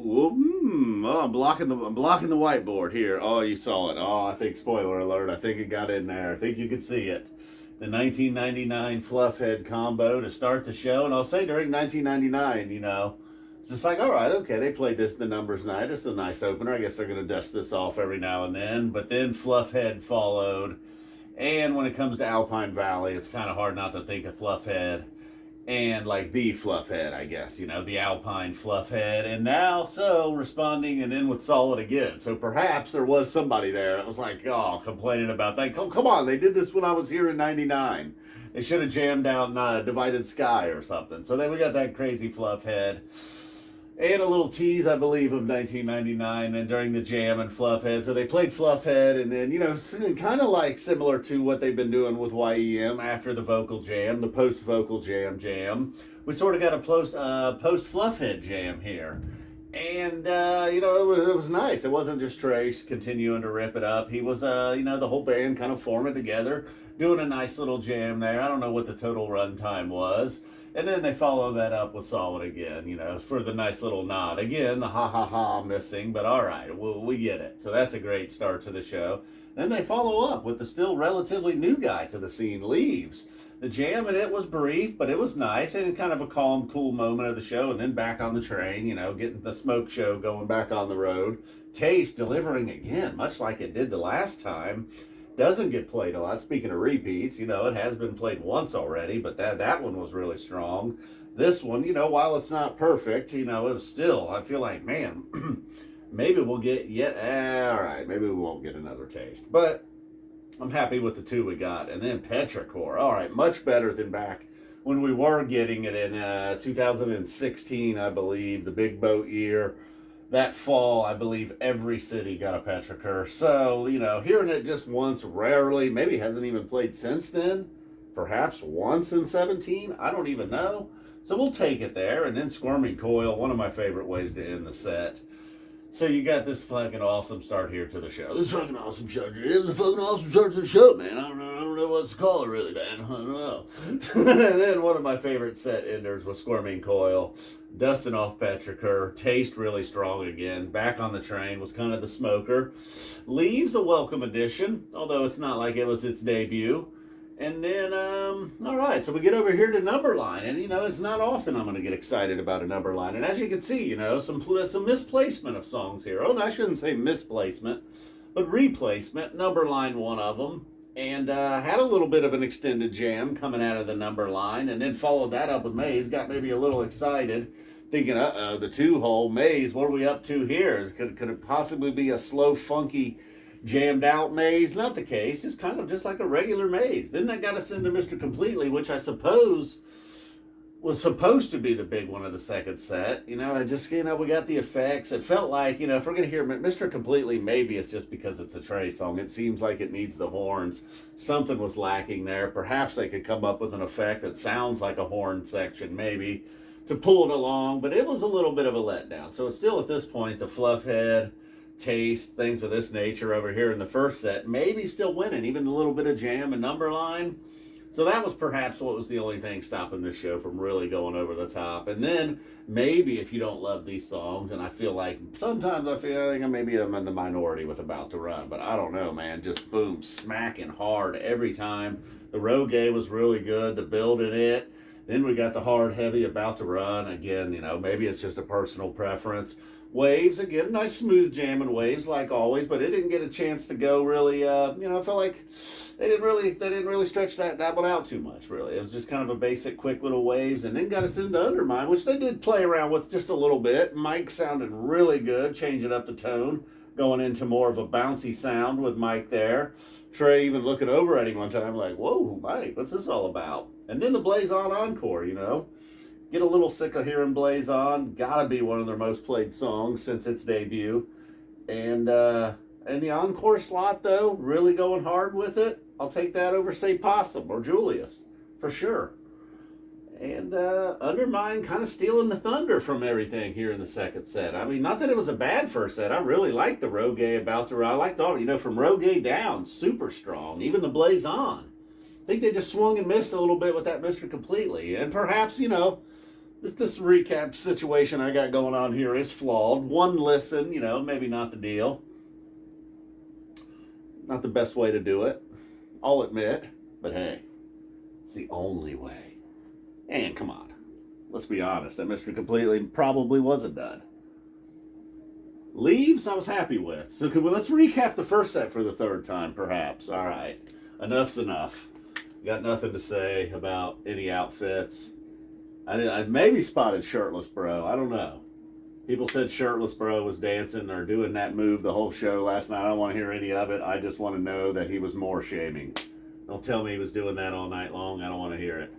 Oh, I'm blocking the whiteboard here. Oh, you saw it. Oh, I think spoiler alert. I think it got in there. I think you could see it. The 1999 Fluffhead combo to start the show, and I'll say during 1999, it's just like, all right, okay, they played this the numbers night. It's a nice opener. I guess they're gonna dust this off every now and then. But then Fluffhead followed, and when it comes to Alpine Valley, it's kind of hard not to think of Fluffhead and like the Fluffhead, I guess, the Alpine Fluffhead. And now, so responding and in with Solid again. So perhaps there was somebody there that was like, oh, complaining about that. Come on, they did this when I was here in 99. They should have jammed out Divided Sky or something. So then we got that crazy Fluffhead. And a little tease, I believe, of 1999 and during the jam and Fluffhead. So they played Fluffhead, and then, kind of like similar to what they've been doing with YEM after the vocal jam, the post-vocal jam. We sort of got a post-Fluffhead jam here. And, it was nice. It wasn't just Trace continuing to rip it up. He was, the whole band kind of forming together, doing a nice little jam there. I don't know what the total run time was. And then they follow that up with Solid again, for the nice little nod. Again, the ha missing, but all right, we get it. So that's a great start to the show. Then they follow up with the still relatively new guy to the scene, Leaves. The jam in it was brief, but it was nice and kind of a calm, cool moment of the show. And then back on the train, getting the smoke show going back on the road. Taste delivering again, much like it did the last time. Doesn't get played a lot. Speaking of repeats, it has been played once already, but that one was really strong. This one, while it's not perfect, it was still, I feel like, man, maybe we'll get all right, maybe we won't get another taste. But I'm happy with the two we got. And then Petrichor, all right, much better than back when we were getting it in 2016, I believe, the big boat year. That fall, I believe every city got a Petrichor. So, hearing it just once, rarely, maybe hasn't even played since then. Perhaps once in 17. I don't even know. So we'll take it there. And then Squirming Coil, one of my favorite ways to end the set. So you got this fucking awesome start here to the show. This fucking awesome show. It was a fucking awesome start to the show, man. I don't know what to call it really, man. I don't know. And then one of my favorite set enders was Squirming Coil. Dusting off Petrichor. Taste really strong again. Back on the train was kind of the smoker. Leaves a welcome addition, although it's not like it was its debut. And then, all right, so we get over here to number line. And, it's not often I'm going to get excited about a number line. And as you can see, some misplacement of songs here. Oh, no, I shouldn't say misplacement, but replacement. Number line, one of them. And had a little bit of an extended jam coming out of the number line. And then followed that up with Maze. Got maybe a little excited, thinking, the two-hole Maze, what are we up to here? Could it possibly be a slow, funky, jammed out Maze? Not the case, just kind of just like a regular Maze. Then that got us into Mr. Completely, which I suppose was supposed to be the big one of the second set. I just, we got the effects. It felt like, if we're going to hear Mr. Completely, maybe it's just because it's a Trey song. It seems like it needs the horns. Something was lacking there. Perhaps they could come up with an effect that sounds like a horn section, maybe, to pull it along. But it was a little bit of a letdown. So it's still, at this point, the Fluffhead, Taste, things of this nature over here in the first set, maybe still winning, even a little bit of jam and number line. So that was perhaps what was the only thing stopping this show from really going over the top. And then maybe if you don't love these songs, and I feel like sometimes maybe I'm in the minority with About to Run, but I don't know, man. Just boom, smacking hard every time. The Roggae was really good, the build in it. Then we got the hard, heavy About to Run. Again, maybe it's just a personal preference. Waves, again, nice smooth jamming Waves like always, but it didn't get a chance to go really, I felt like they didn't really stretch that one out too much, really. It was just kind of a basic, quick little Waves, and then got us into Undermind, which they did play around with just a little bit. Mike sounded really good, changing up the tone, going into more of a bouncy sound with Mike there. Trey even looking over at him one time like, whoa, Mike, what's this all about? And then the Blaze On encore, Get a little sick of hearing Blaze On. Gotta be one of their most played songs since its debut. And the encore slot, though, really going hard with it. I'll take that over, say, Possum or Julius, for sure. And Undermind kind of stealing the thunder from everything here in the second set. I mean, not that it was a bad first set. I really liked the Roggae About to Run. I liked all, from Roggae down, super strong. Even the Blaze On. I think they just swung and missed a little bit with that Mr. Completely. And perhaps, this recap situation I got going on here is flawed. One listen, you know, maybe not the deal. Not the best way to do it, I'll admit. But hey, it's the only way. And come on, let's be honest, that Mr. Completely probably was a dud. Leaves, I was happy with. So let's recap the first set for the third time, perhaps. All right, enough's enough. Got nothing to say about any outfits. I maybe spotted Shirtless Bro. I don't know. People said Shirtless Bro was dancing or doing that move the whole show last night. I don't want to hear any of it. I just want to know that he was more shaming. Don't tell me he was doing that all night long. I don't want to hear it.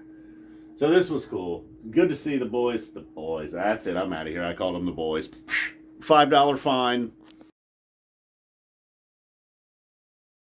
So this was cool. Good to see the boys. The boys. That's it. I'm out of here. I called them the boys. $5 fine.